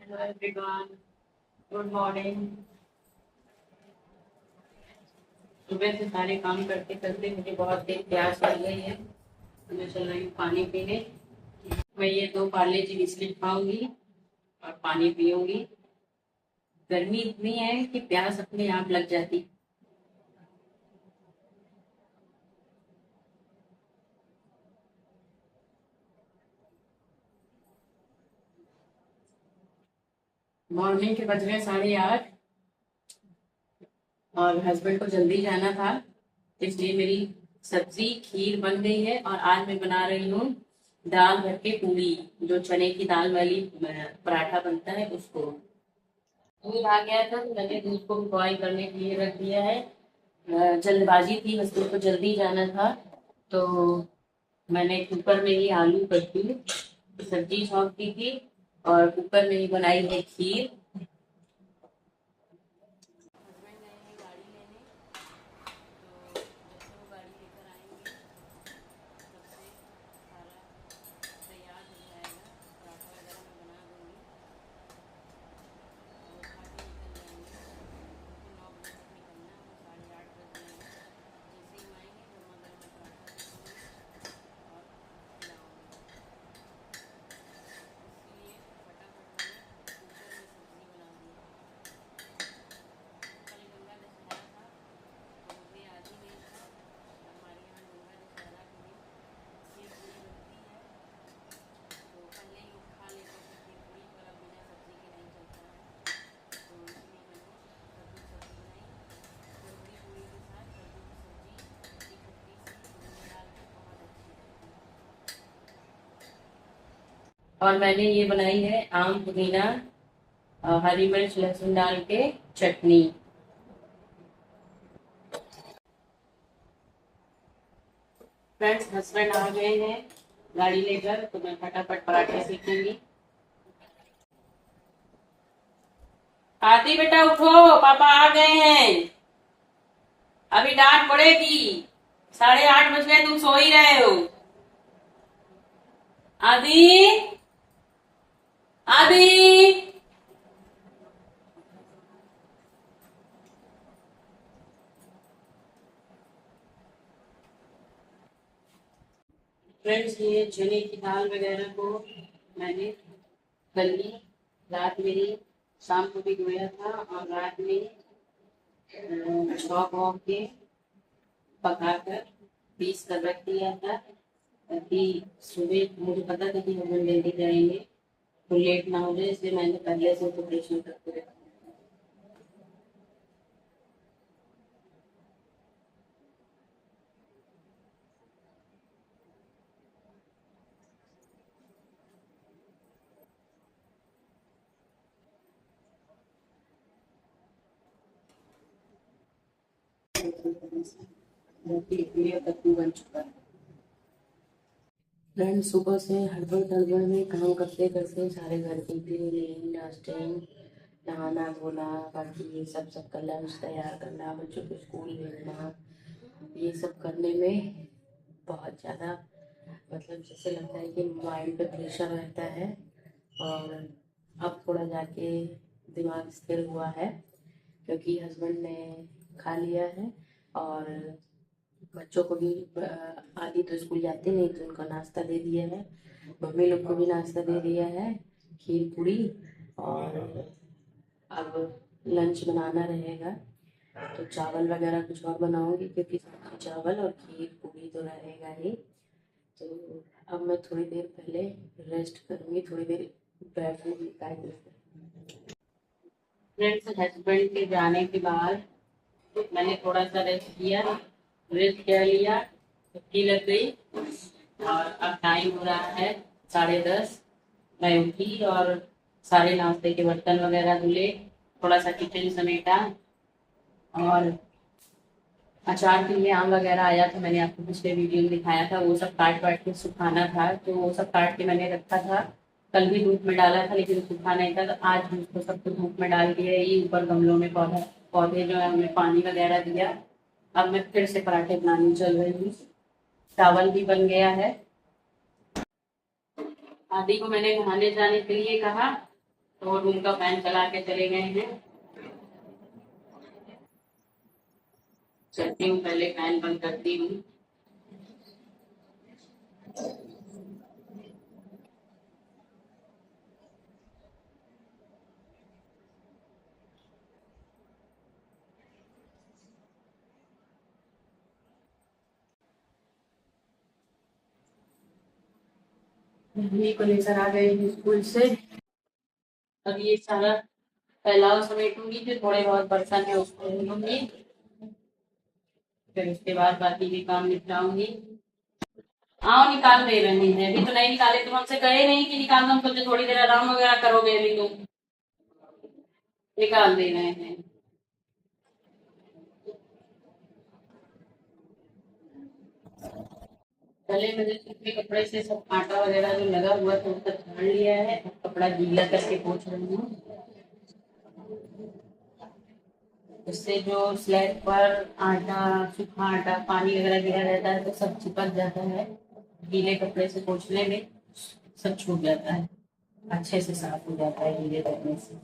Hello everyone, good morning. सुबह से सारे काम करते करते मुझे बहुत तेज प्यास लग गई है, तो मैं चल रही हूँ पानी पीने। मैं ये 2 पार्ले जी बिस्किट खाऊंगी और पानी पीऊंगी। गर्मी इतनी है कि प्यास अपने आप लग जाती। मॉर्निंग के बज गए 8:30 और हस्बैंड को जल्दी जाना था, इसलिए मेरी सब्जी खीर बन गई है और आज मैं बना रही हूँ दाल भर के पूरी, जो चने की दाल वाली पराठा बनता है उसको। दूध आ गया था तो मैंने दूध को बॉईल करने के लिए रख दिया है। जल्दबाजी थी, हस्बैंड को जल्दी जाना था, तो मैंने कुकर में ही आलू कद्दू सब्जी छौंक दी थी और कुकर में ही बनाई है खीर। हस्बैंड गए हैं गाड़ी लेने, तो जैसे वो गाड़ी लेकर आएंगे तब से सारा तैयार हो जाएगा। पराठा वगैरह मैं बना दूँगी और वो खा के निकल जाएंगे, क्योंकि 9 बजे तक निकलना है, वो 8:30 बज जाएंगे। जैसे ही आएंगे गर्मा गर्म मैं पराठा देती हूँ और खिलाऊँगी, इसलिए फटाफट मैंने कुकर में सब्ज़ी बना दी। कल गंगा दशहरा था तो मुझे याद ही नहीं था। हमारे यहाँ गंगा दशहरा के दिन खीर पूरी बनती है, तो पहले ही लोग खा लेते थे खीर पूरी, पर अब बिना सब्ज़ी के नहीं चलता है, तो इसलिए मैंने कद्दू की सब्ज़ी बनाई। तंदूरी पूरी के साथ कद्दू की सब्ज़ी खट्टी खट्टी सी धनिया डाल के बहुत अच्छी लगती है। और मैंने ये बनाई है आम पुदीना हरी मिर्च लहसुन डाल के चटनी। फ्रेंड्स, हस्बैंड आ गए हैं गाड़ी लेकर, तो मैं फटाफट पराठे सेकूंगी। आरती बेटा उठो, पापा आ गए हैं, अभी डांट पड़ेगी। 8:30 बज गए, तुम सो ही रहे हो। आदि, आदि। फ्रेंड्स, ये चने की दाल वगैरह को मैंने कल ही रात में ही शाम को भिगोया था और रात में छौंक वौंक के पकाकर पीस कर रख दिया था, ताकि सुबह मुझे पता था कि हम जल्दी जाएंगे तो लेट ना हो जाए, इसलिए मैंने पहले से प्रिपरेशन करके रखा। कद्दू बन चुका है। फ्रेंड, सुबह से हड़बड़ गड़बड़ में काम करते करते सारे घर की क्लीनिंग डस्टिंग नहाना धोना, बाकी ये सब का लंच तैयार करना, बच्चों को स्कूल भेजना, ये सब करने में बहुत ज़्यादा मतलब जैसे लगता है कि माइंड पे प्रेशर रहता है। और अब थोड़ा जाके दिमाग स्थिर हुआ है, क्योंकि हस्बैंड ने खा लिया है और बच्चों को भी आदि तो स्कूल जाते नहीं, तो उनको नाश्ता दे दिया है। मम्मी लोग को भी नाश्ता दे दिया है, खीर पूरी। और अब लंच बनाना रहेगा, तो चावल वगैरह कुछ और बनाऊंगी, क्योंकि चावल और खीर पूरी तो रहेगा ही। तो अब मैं थोड़ी देर पहले रेस्ट करूंगी, थोड़ी देर बैठूंगी ताकि फ्रेंड्स, हस्बैंड के जाने के बाद मैंने थोड़ा सा रेस्ट किया, रेस्ट कर लिया, छुट्टी लग गई और अब टाइम हो रहा है 10:30। मैं उठी और सारे नाश्ते के बर्तन वगैरह धुले, थोड़ा सा किचन समेटा और अचार के लिए आम वगैरह आया था, मैंने आपको पिछले वीडियो में दिखाया था, वो सब काट वाट के सुखाना था, तो वो सब काट के मैंने रखा था। कल भी धूप में डाला था लेकिन सूखा नहीं था, तो आज उसको सबको धूप में डाल दिया। ये ऊपर गमलों में पौधे जो है उनमें पानी वगैरह दिया। अब मैं फिर से पराठे बनाने चल रही हूँ। चावल भी बन गया है। आदि को मैंने नहाने जाने के लिए कहा, तो रूम का फैन चला के चले गए हैं। चलती हूँ, पहले फैन बंद करती हूँ। मम्मी को लेकर आ गई हूँ स्कूल से। अब ये सारा फैलाव समेटूंगी, फिर थोड़े बहुत बर्तन है उसको धुलूंगी, फिर उसके बाद बाकी भी काम निपटाऊंगी। आओ, निकाल दे रहे हैं। अभी तो नहीं निकाले, तुम हमसे कहे नहीं कि निकाल दो, हम सोचे थोड़ी देर आराम वगैरह करोगे, अभी तुम निकाल दे रहे हैं। पहले मैंने सूखे कपड़े से सब आटा वगैरह जो लगा हुआ था उसका छान लिया है, अब कपड़ा गीला करके पोंछ रही हूँ। इससे जो स्लैब पर आटा, सूखा आटा, पानी वगैरह गिरा रहता है तो सब चिपक जाता है। गीले कपड़े से पोंछने में सब छूट जाता है, अच्छे से साफ हो जाता है गीले कपड़े से।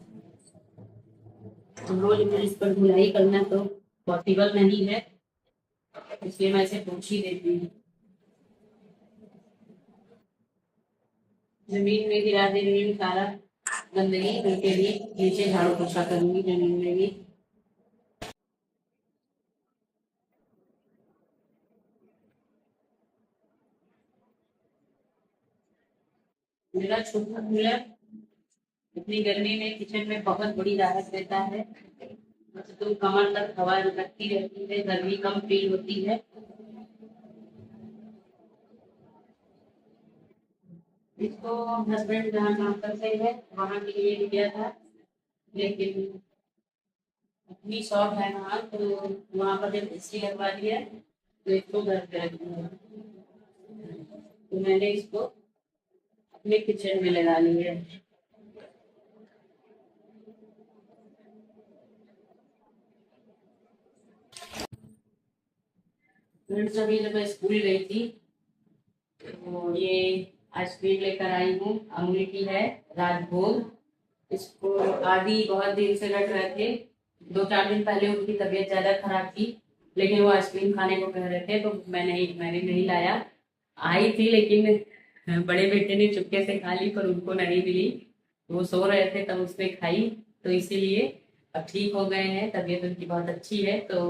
तो रोज मुझे इस पर धुलाई करना तो पॉसिबल नहीं है, इसलिए मैं इसे पोंछ ही देती हूँ। जमीन में गिरा दे रही हूँ सारा गंदगी, उनके लिए नीचे झाड़ू पोछा करूंगी जमीन में भी। मेरा छोटा कूलर इतनी गर्मी में किचन में बहुत बड़ी राहत देता है। बस तो कमर तक हवा लगती रहती है, गर्मी कम फील होती है। इसको हस्बैंड जहाँ काम करते हैं वहाँ के लिए लिया था, लेकिन अपनी शॉप है वहाँ, तो वहाँ पर जब एसी लगवा दिया तो इसको घर पे रख दिया, तो मैंने इसको अपने किचन में लगा लिया है। फ्रेंड्स, अभी जब मैं स्कूल गई थी तो ये आइसक्रीम लेकर आई हूँ, अमूल की है, राजभोग। इसको आदि बहुत दिन से रख रहे थे। 2-4 दिन पहले उनकी तबीयत ज्यादा खराब थी, लेकिन वो आइसक्रीम खाने को कह रहे थे तो मैंने नहीं लाया। आई थी लेकिन बड़े बेटे ने चुपके से खा ली, पर उनको नहीं मिली। वो सो रहे थे तब उसने खाई, तो इसीलिए अब ठीक हो गए हैं, तबीयत उनकी बहुत अच्छी है। तो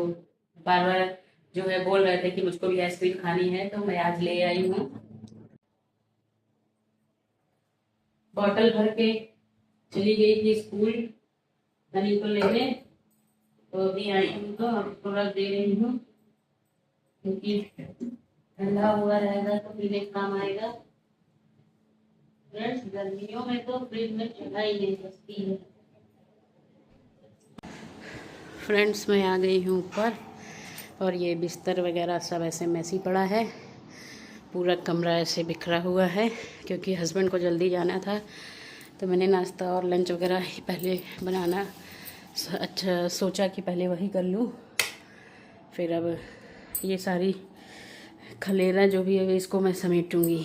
बार बार जो है बोल रहे थे कि मुझको भी आइसक्रीम खानी है, तो मैं आज ले आई हूँ। बॉटल भर के चली गई थी स्कूल हनी को लेने, तो अभी आई हूँ तो अब थोड़ा दे रही हूँ, क्योंकि ठंडा हुआ रहेगा तो पीने काम आएगा। फ्रेंड्स, गर्मियों में तो फ्रिज में ठंडा ही नहीं बचती है। फ्रेंड्स, मैं आ गई हूँ ऊपर, और ये बिस्तर वगैरह सब ऐसे मैसी पड़ा है, पूरा कमरा ऐसे बिखरा हुआ है, क्योंकि हस्बैंड को जल्दी जाना था तो मैंने नाश्ता और लंच वगैरह ही पहले बनाना अच्छा सोचा कि पहले वही कर लूँ। फिर अब ये सारी खलेरा जो भी है इसको मैं समेटूँगी।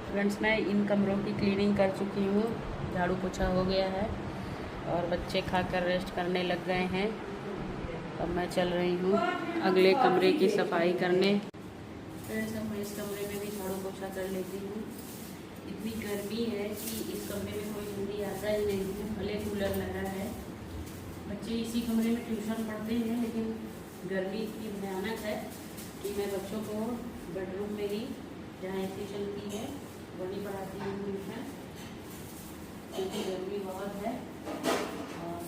फ्रेंड्स, मैं इन कमरों की क्लीनिंग कर चुकी हूँ, झाड़ू पोछा हो गया है और बच्चे खाकर रेस्ट करने लग गए हैं। अब मैं चल रही हूँ अगले कमरे की सफाई करने। फ्रेंड्स, अब मैं इस कमरे में भी झाड़ू पोछा कर लेती हूँ। इतनी गर्मी है कि इस कमरे में कोई जल्दी आता ही नहीं है, भले कूलर लगा है। बच्चे इसी कमरे में ट्यूशन पढ़ते हैं, लेकिन गर्मी इतनी भयानक है कि मैं बच्चों को बेडरूम में ही, जहाँ एसी चलती है, वही पढ़ाती हूँ ट्यूशन, क्योंकि गर्मी बहुत है। और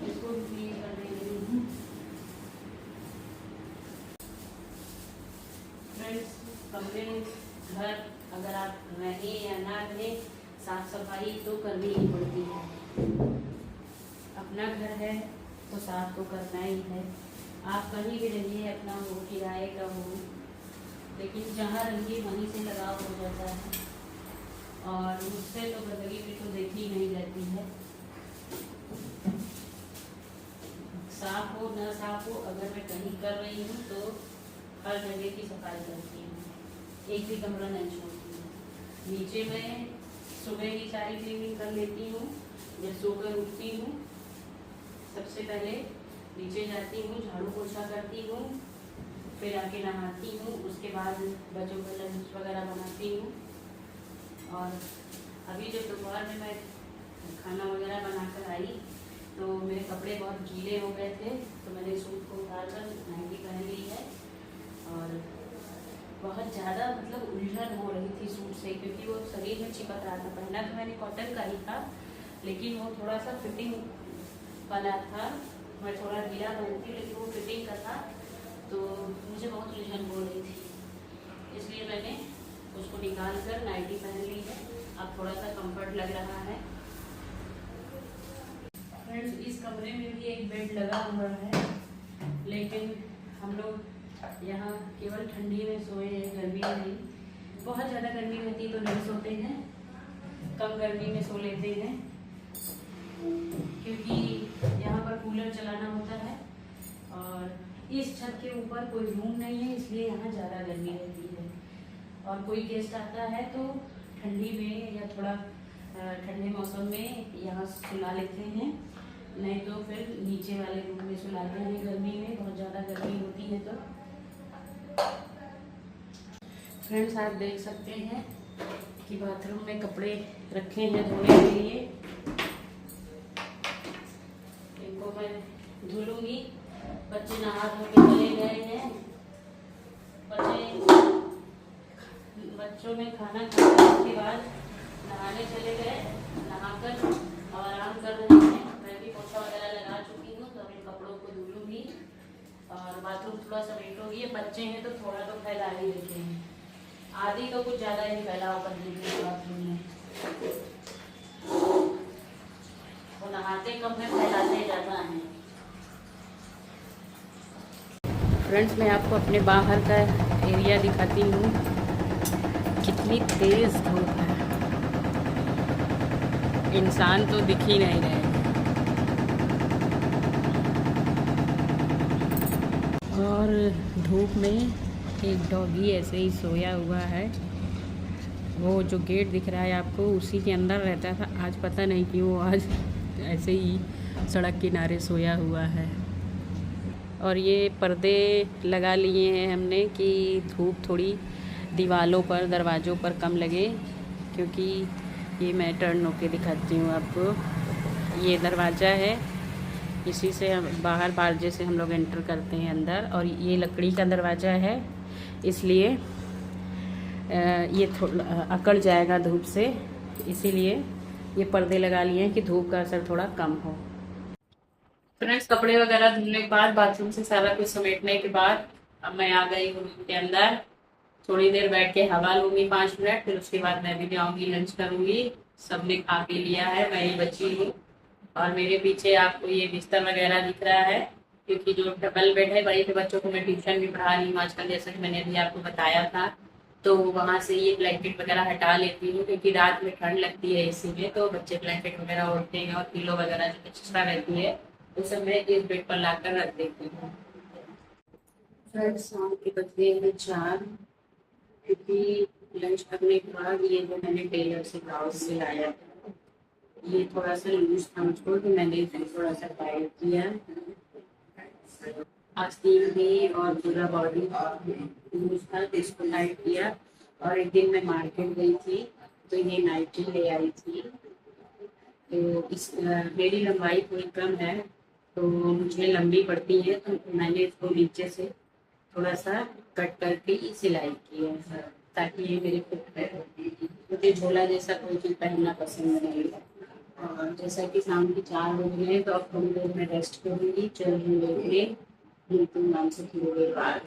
इसको भी क्लीन कर रही हूँ। फ्रेंड्स, कमरे घर अगर आप रहें या ना रहें, साफ सफाई तो करनी ही पड़ती है। अपना घर है तो साफ तो करना ही है। आप कहीं भी रहिए, अपना हो, किराए का हो, लेकिन जहाँ रहिए वहीं से लगाव हो जाता है, और मुझसे तो गंदगी भी तो देखी नहीं जाती है। साफ हो न साफ हो, अगर मैं कहीं कर रही हूँ तो हर जगह की सफाई करती हूँ, एक भी कमरा नहीं छोड़ती हूँ। नीचे में सुबह ही सारी क्लीनिंग कर लेती हूँ। जब सोकर उठती हूँ सबसे पहले नीचे जाती हूँ, झाड़ू पोछा करती हूँ, फिर आके नहाती हूँ, उसके बाद बच्चों का लंच वगैरह बनाती हूँ। और अभी जब दोपहर में मैं खाना वगैरह बनाकर आई तो मेरे कपड़े बहुत गीले हो गए थे, तो मैंने सूट को उतार कर नाइटी पहन ली है। और बहुत ज़्यादा मतलब उलझन हो रही थी सूट से, क्योंकि वो शरीर में चिपक रहा था। पहना तो मैंने कॉटन का ही था, लेकिन वो थोड़ा सा फिटिंग वाला था। मैं थोड़ा ढीला पहनती लेकिन वो फिटिंग का था, तो मुझे बहुत उलझन हो रही थी, इसलिए मैंने उसको निकाल कर नाइटी पहन ली है। अब थोड़ा सा कंफर्ट लग रहा है। फ्रेंड्स, इस कमरे में भी एक बेड लगा हुआ है, लेकिन हम लोग यहाँ केवल ठंडी में सोए हैं, गर्मी में नहीं। बहुत ज़्यादा गर्मी होती तो नहीं सोते हैं, कम गर्मी में सो लेते हैं, क्योंकि यहाँ पर कूलर चलाना होता है और इस छत के ऊपर कोई रूम नहीं है, इसलिए यहाँ ज़्यादा गर्मी रहती है। और कोई गेस्ट आता है तो ठंडी में या थोड़ा ठंडे मौसम में यहाँ सुला लेते हैं, नहीं तो फिर नीचे वाले रूम में सुलाते हैं। गर्मी में बहुत ज़्यादा गर्मी होती है। तो फ्रेंड्स, आप देख सकते हैं कि बाथरूम में कपड़े रखे हैं धोने के लिए। इनको मैं धुलूंगी। बच्चे नहा धो के चले गए हैं। बच्चों ने खाना खाया, उसके बाद नहाने चले गए, नहाकर और आराम कर रहे हैं। मैं भी पोछा वगैरह लगा चुकी हूँ, तो अब इन कपड़ों को धुलूंगी और बाथरूम थोड़ा समेटूंगी। बच्चे हैं तो थोड़ा तो फैला ही देते हैं, आधी तो कुछ ज़्यादा ही फैलाव कर देते हैं बाथरूम में। वो नहाते कम में फैलाते ज़्यादा हैं। फ्रेंड्स, मैं आपको अपने बाहर का एरिया दिखाती हूँ, कितनी तेज़ धूप है, इंसान तो दिख ही नहीं रहे। और धूप में एक डॉगी ऐसे ही सोया हुआ है। वो जो गेट दिख रहा है आपको, उसी के अंदर रहता था। आज पता नहीं क्यों आज ऐसे ही सड़क किनारे सोया हुआ है। और ये पर्दे लगा लिए हैं हमने कि धूप थोड़ी दीवारों पर, दरवाज़ों पर कम लगे, क्योंकि ये मैं टर्न होके दिखाती हूँ आपको। ये दरवाज़ा है, इसी से हम बाहर बारजे से हम लोग एंटर करते हैं अंदर। और ये लकड़ी का दरवाज़ा है, इसलिए ये थोड़ा अकड़ जाएगा धूप से, इसीलिए ये पर्दे लगा लिए हैं कि धूप का असर थोड़ा कम हो। फ्रेंड्स, कपड़े वगैरह धुलने के बाद, बाथरूम से सारा कुछ समेटने के बाद अब मैं आ गई हूँ रूम के अंदर। थोड़ी देर बैठ के हवा लूँगी 5 मिनट, फिर उसके बाद मैं भी जाऊँगी, लंच करूँगी। सबने खा के लिया है, मैं ही बची हूँ। और मेरे पीछे आपको ये बिस्तर वगैरह दिख रहा है, क्योंकि जो डबल बेड है वहीं पे बच्चों को मैं ट्यूशन भी पढ़ा रही हूँ आजकल, जैसा कि मैंने अभी आपको बताया था। तो वहाँ से ये ब्लैंकेट वगैरह हटा लेती हूँ, क्योंकि रात में ठंड लगती है इसी में, तो बच्चे ब्लैंकेट वगैरह ओढ़ते हैं। और पिलो वगैरह जो एक्स्ट्रा रहती है वो सब मैं इस बेड पर लाकर रख देती हूँ। फ्रेंड्स, शाम के बज गए हैं 4, क्योंकि लंच करने के बाद ये जो मैंने टेलर से ब्लाउज सिलाया था, ये थोड़ा सा लूज था मुझको, तो मैंने इसे थोड़ा सा टाइट किया। आस्तीन भी और पूरा बॉडी लूज था, तो इसको टाइट किया। और एक दिन मैं मार्केट गई थी, तो ये नाइटी ले आई थी। तो इस मेरी लंबाई थोड़ी कम है, तो मुझे लंबी पड़ती है, तो मैंने इसको नीचे से थोड़ा सा कट करके सिलाई की है, ताकि ये मेरे फिट में। मुझे झोला जैसा कोई चीज़ पहनना पसंद नहीं है। और जैसा कि शाम के 4 बज गए, तो अब थोड़ी देर में रेस्ट करूँगी, चल रही लेके बिल्कुल नाम से थोड़ी देर बाद।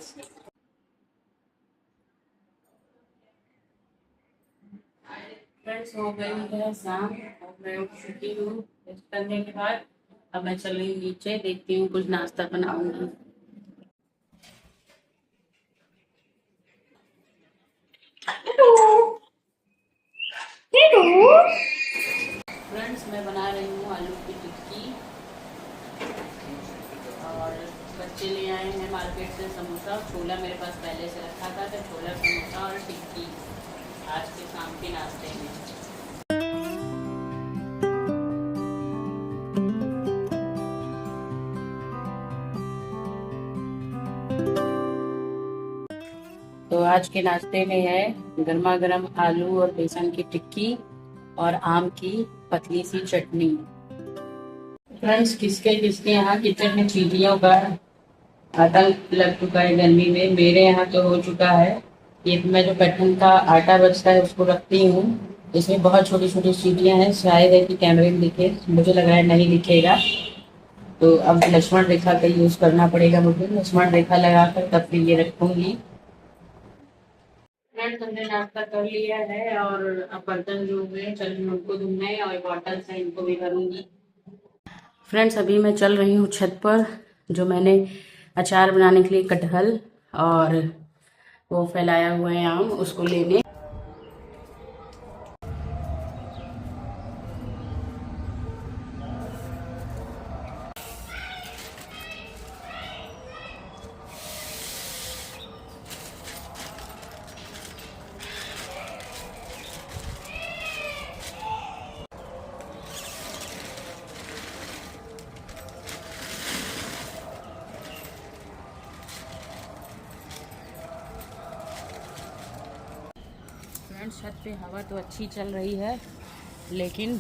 फ्रेंड्स, हो गई है शाम और मैं उठ चुकी हूँ। रेस्ट करने के बाद अब मैं चल रही हूँ नीचे, देखती हूँ कुछ नाश्ता बनाऊंगी। फ्रेंड्स, मैं बना रही हूँ आलू की टिक्की। और बच्चे ले आए हैं मार्केट से समोसा। छोला मेरे पास पहले से रखा था, तो छोला, समोसा और टिक्की आज के शाम के नाश्ते में। आज के नाश्ते में है गर्मा गर्म आलू और बेसन की टिक्की और आम की पतली सी चटनी। फ्रेंड्स, किसके किसके यहाँ किचन में चींटियों का आतंक लग चुका है गर्मी में। मेरे यहाँ तो हो चुका है। ये मैं जो कटहल का आटा बचता है उसको रखती हूँ। इसमें बहुत छोटी छोटी चींटियां हैं, शायद है कि कैमरे में दिखे, मुझे लग रहा है नहीं दिखेगा। तो अब लक्ष्मण रेखा का यूज करना पड़ेगा मुझे। लक्ष्मण रेखा लगाकर तब फिर ये रखूंगी। फ्रेंड्स, हमने नाश्ता कर लिया है और अब बर्तन जो हुए चल उनको धुलना है और बॉटल से इनको भी भरूंगी। फ्रेंड्स, अभी मैं चल रही हूँ छत पर। जो मैंने अचार बनाने के लिए कटहल और वो फैलाया हुआ है आम, उसको लेने। फ्रेंड्स, छत पे हवा तो अच्छी चल रही है, लेकिन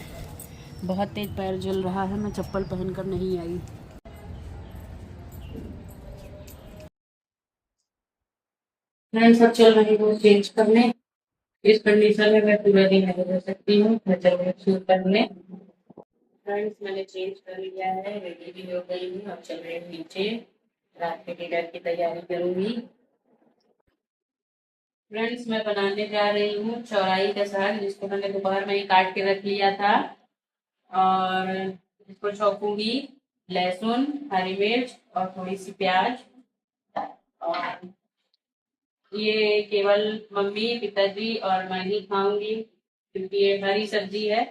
बहुत तेज पैर जल रहा है। मैं चप्पल पहनकर नहीं आई। फ्रेंड्स, अब चल रही हूँ चेंज करने। इस कंडीशन में मैं पूरा दिन नहीं रह सकती हूँ। मैं चल रही हूँ शूट करने। फ्रेंड्स, मैंने चेंज कर लिया है, रेडी भी हो गई हूँ। अब चल रही हूँ नीचे, रात के डिनर की तैयारी करूंगी। फ्रेंड्स, मैं बनाने जा रही हूँ चौराई का साग, जिसको मैंने दोपहर में ही काट के रख लिया था। और इसको छौंकूंगी, लहसुन, हरी मिर्च और थोड़ी सी प्याज। और ये केवल मम्मी, पिताजी और मैं ही खाऊंगी, क्योंकि ये हरी सब्जी है।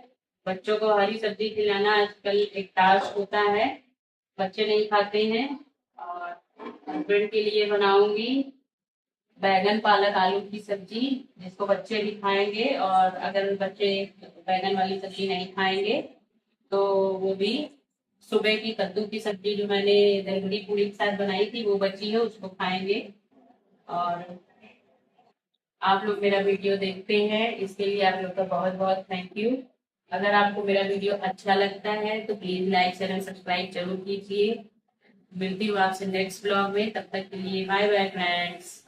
बच्चों को हरी सब्जी खिलाना आजकल एक टास्क होता है, बच्चे नहीं खाते हैं। और हस्बैंड के लिए बनाऊंगी बैगन पालक आलू की सब्जी, जिसको बच्चे भी खाएंगे। और अगर बच्चे बैगन वाली सब्जी नहीं खाएंगे तो वो भी सुबह की कद्दू की सब्जी जो मैंने दलगड़ी पूड़ी के साथ बनाई थी वो बची है, उसको खाएंगे। और आप लोग मेरा वीडियो देखते हैं, इसके लिए आप लोग का बहुत बहुत थैंक यू। अगर आपको मेरा वीडियो अच्छा लगता है तो please like share and subscribe जरूर कीजिए। मिलती हूँ आपसे नेक्स्ट ब्लॉग में, तब तक के लिए बाय बाय फ्रेंड्स।